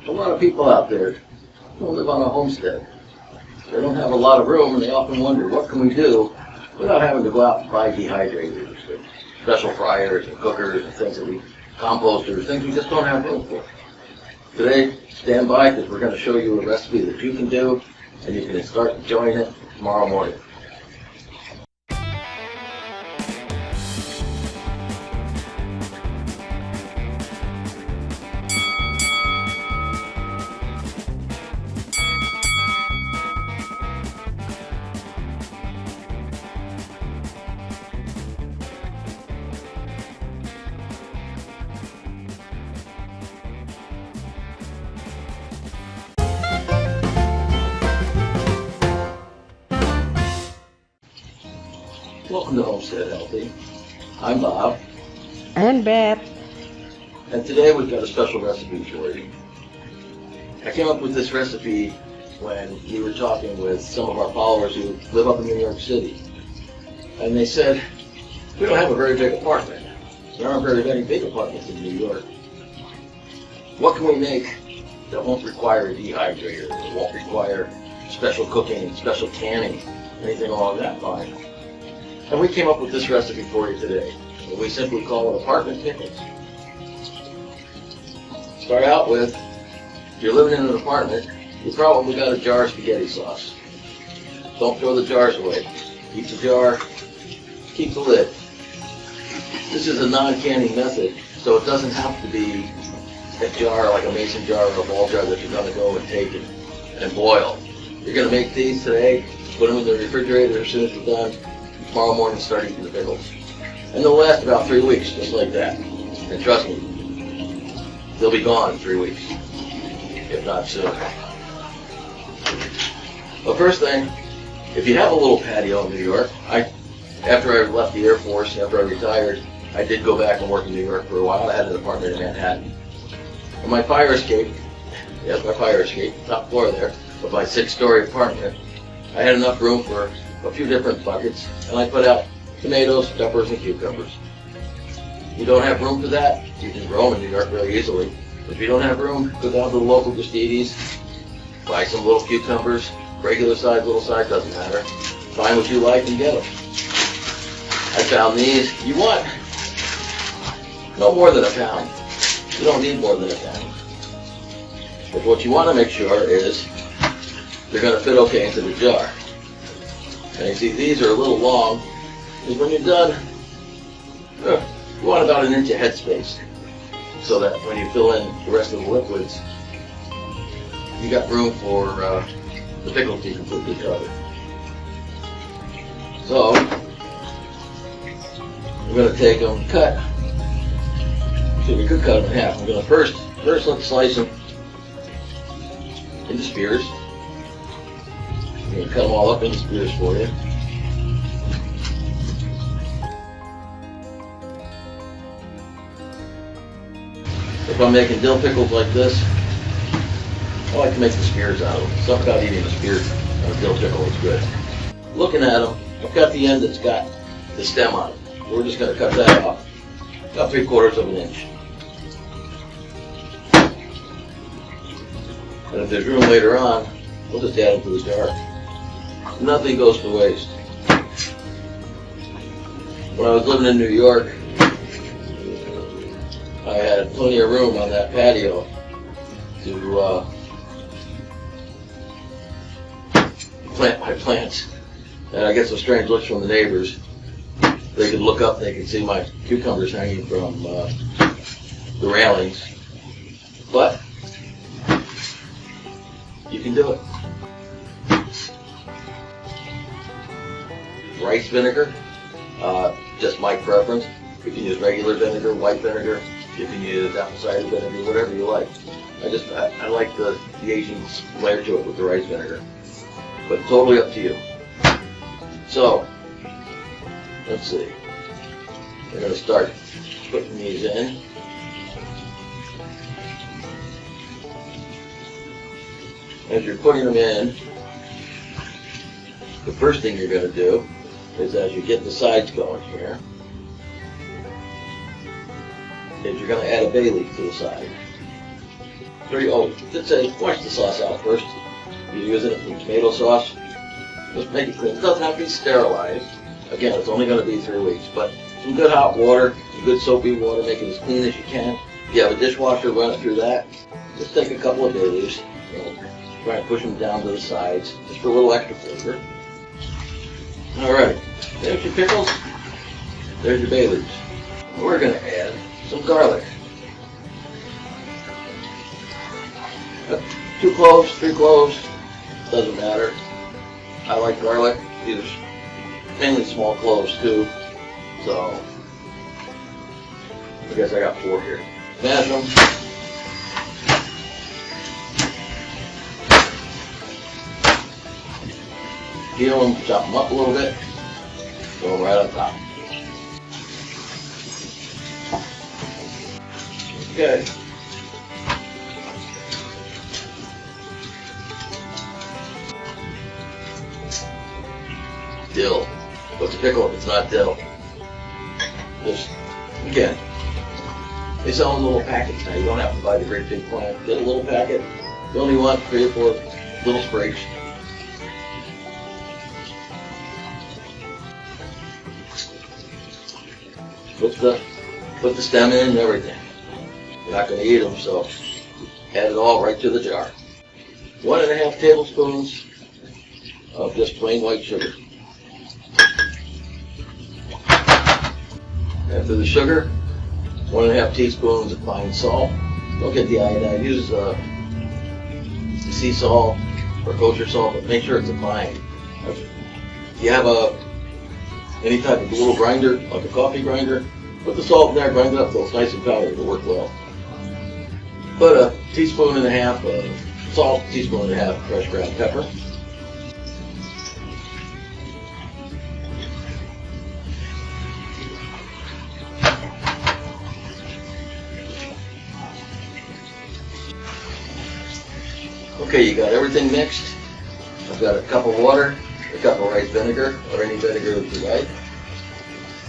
A lot of people out there don't live on a homestead. They don't have a lot of room, and they often wonder, what can we do without having to go out and buy dehydrators, and special fryers, and cookers, and things that composters, things we just don't have room for. Today, stand by, because we're going to show you a recipe that you can do, and you can start enjoying it tomorrow morning. Welcome to Homestead Healthy. I'm Bob. And Beth. And today we've got a special recipe for you. I came up with this recipe when we were talking with some of our followers who live up in New York City. And they said, we don't have a very big apartment. There aren't very many big apartments in New York. What can we make that won't require a dehydrator, that won't require special cooking, special canning, anything along that line? And we came up with this recipe for you today. And we simply call it apartment pickles. Start out with, if you're living in an apartment, you probably got a jar of spaghetti sauce. Don't throw the jars away. Keep the jar, keep the lid. This is a non-canning method, so it doesn't have to be a jar like a mason jar or a ball jar that you're going to go and take and boil. You're going to make these today, put them in the refrigerator as soon as you're done. Tomorrow morning, start eating the pickles. And they'll last about 3 weeks, just like that. And trust me, they'll be gone in 3 weeks, if not sooner. The first thing, if you have a little patio in New York, after I left the Air Force, after I retired, I did go back and work in New York for a while. I had an apartment in Manhattan. And my fire escape, yes, my fire escape, top floor there, of my 6-story apartment, I had enough room for a few different buckets, and I put out tomatoes, peppers, and cucumbers. If you don't have room for that, you can grow them in New York very easily. If you don't have room, go down to the local Gastidis, buy some little cucumbers, regular size, little size, doesn't matter. Find what you like and get them. I found these. You want no more than a pound. You don't need more than a pound. But what you want to make sure is they're going to fit okay into the jar. And you see, these are a little long, because when you're done, you want about 1 inch of headspace, so that when you fill in the rest of the liquids, you got room for the pickle to be completely covered. So, I'm going to take them, cut, so we could cut them in half. I'm going to first let's slice them into spears. I'm going to cut them all up into spears for you. If I'm making dill pickles like this, I like to make the spears out of them. Something about eating the spears on a dill pickle is good. Looking at them, I've got the end that's got the stem on it. We're just going to cut that off, about 3/4 of an inch. And if there's room later on, we'll just add them to the jar. Nothing goes to waste. When I was living in New York, I had plenty of room on that patio to plant my plants. And I get some strange looks from the neighbors. They could look up, they could see my cucumbers hanging from the railings. But you can do it. Rice vinegar, just my preference. You can use regular vinegar, white vinegar. You can use apple cider vinegar, whatever you like. I like the Asian flair to it with the rice vinegar, but totally up to you. So, let's see. We're going to start putting these in. As you're putting them in, the first thing you're going to do is, as you get the sides going here, is you're going to add a bay leaf to the side. let's say wash the sauce out first. If you're using it for tomato sauce, just make it clean. It doesn't have to be sterilized. Again, it's only going to be 3 weeks, but some good hot water, some good soapy water, make it as clean as you can. If you have a dishwasher, run it through that. Just take a couple of bay leaves, try and push them down to the sides, just for a little extra flavor. Alright, there's your pickles, there's your bay leaves. We're going to add some garlic. 2 cloves, 3 cloves, doesn't matter. I like garlic. These are mainly small cloves too, so I guess I got 4 here. Smash them. Peel them, chop them up a little bit, throw them right on top. Okay. Dill. What's a pickle if it's not dill? Just, again, they sell in little packets now. You don't have to buy the great big plant. Get a little packet. You only want 3 or 4 little sprigs. Put the stem in and everything. You're not going to eat them, so add it all right to the jar. 1½ tablespoons of just plain white sugar. After the sugar, 1½ teaspoons of fine salt. Don't get the iodine. Use sea salt or kosher salt, but make sure it's a fine. If you have any type of little grinder, like a coffee grinder, put the salt in there, grind it up so it's nice and powdered. It'll work well. Put a 1.5 teaspoons of salt, 1.5 teaspoons of fresh ground pepper. Okay, you got everything mixed. I've got a cup of water, a cup of rice vinegar, or any vinegar that you like.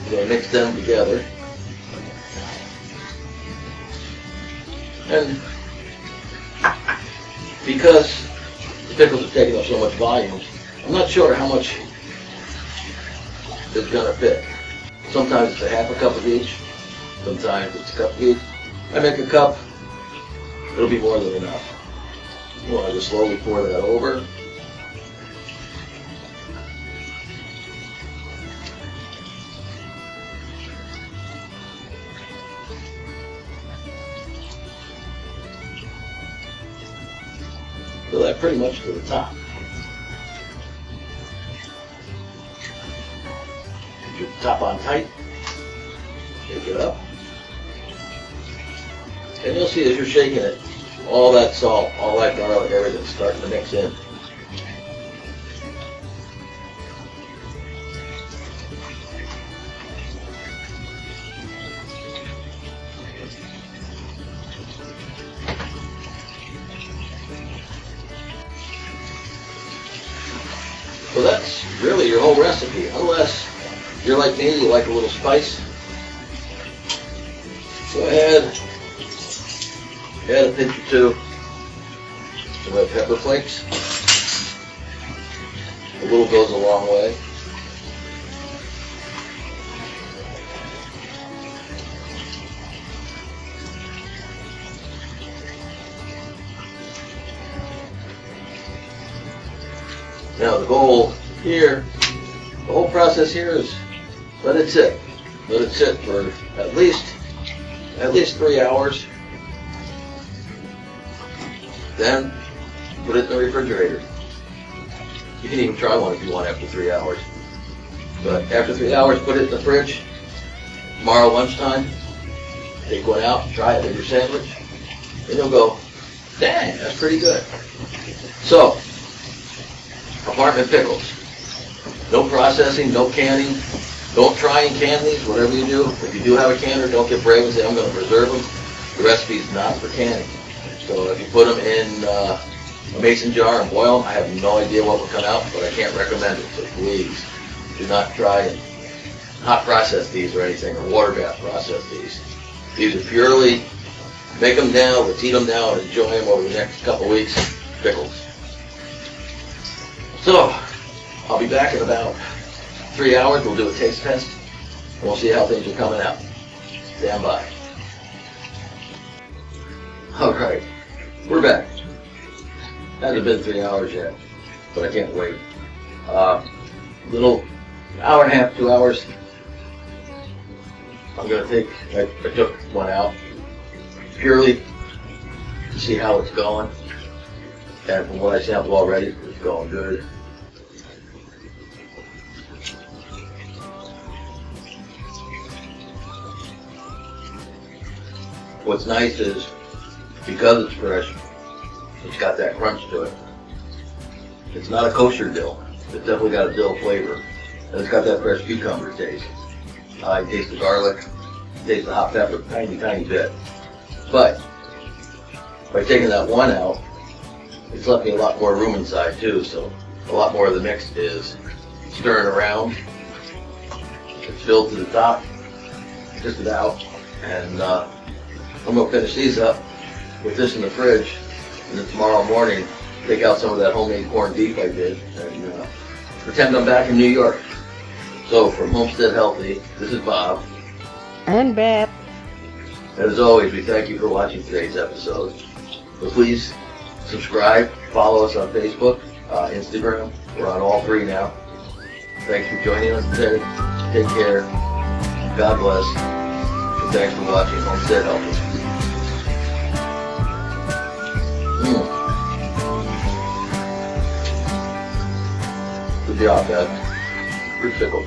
You're going to mix them together. And because the pickles are taking up so much volume, I'm not sure how much is going to fit. Sometimes it's a 1/2 cup of each, sometimes it's a cup of each. I make a cup, it'll be more than enough. You want to just slowly pour that over. Fill that pretty much to the top. Get your top on tight. Shake it up. And you'll see as you're shaking it, all that salt, all that garlic, everything's starting to mix in. So that's really your whole recipe, unless you're like me, you like a little spice. Go ahead, add a pinch or 2 of red pepper flakes. A little goes a long way. Now the goal here, the whole process here is let it sit. Let it sit for at least 3 hours. Then put it in the refrigerator. You can even try one if you want after 3 hours. But after 3 hours, put it in the fridge. Tomorrow lunchtime, take one out, try it with your sandwich, and you'll go, dang, that's pretty good. So, apartment pickles. No processing, no canning. Don't try and can these, whatever you do. If you do have a canner, don't get brave and say, I'm going to preserve them. The recipe's not for canning. So if you put them in a mason jar and boil them, I have no idea what will come out, but I can't recommend it. So please, do not try and hot process these or anything, or water bath process these. These are purely make them down, let's eat them down, and enjoy them over the next couple weeks. Pickles. So, I'll be back in about 3 hours. We'll do a taste test, and we'll see how things are coming out. Stand by. Alright, we're back. Hasn't been 3 hours yet, but I can't wait. Little hour and a half, 2 hours. I'm gonna take, I took one out purely to see how it's going. And from what I sampled already, it's going good. What's nice is, because it's fresh, it's got that crunch to it. It's not a kosher dill. It's definitely got a dill flavor. And it's got that fresh cucumber taste. I taste the garlic, taste the hot pepper, tiny, tiny bit. But, by taking that one out, it's left me a lot more room inside too, so a lot more of the mix is stirring around. It's filled to the top, just about, and I'm going to finish these up with this in the fridge, and then tomorrow morning take out some of that homemade corned beef I did, and pretend I'm back in New York. So from Homestead Healthy, this is Bob. And Beth. As always, we thank you for watching today's episode. So please subscribe, follow us on Facebook, Instagram. We're on all three now. Thanks for joining us today. Take care. God bless. And thanks for watching Homestead Healthy. Good job, Beth. Good pickle.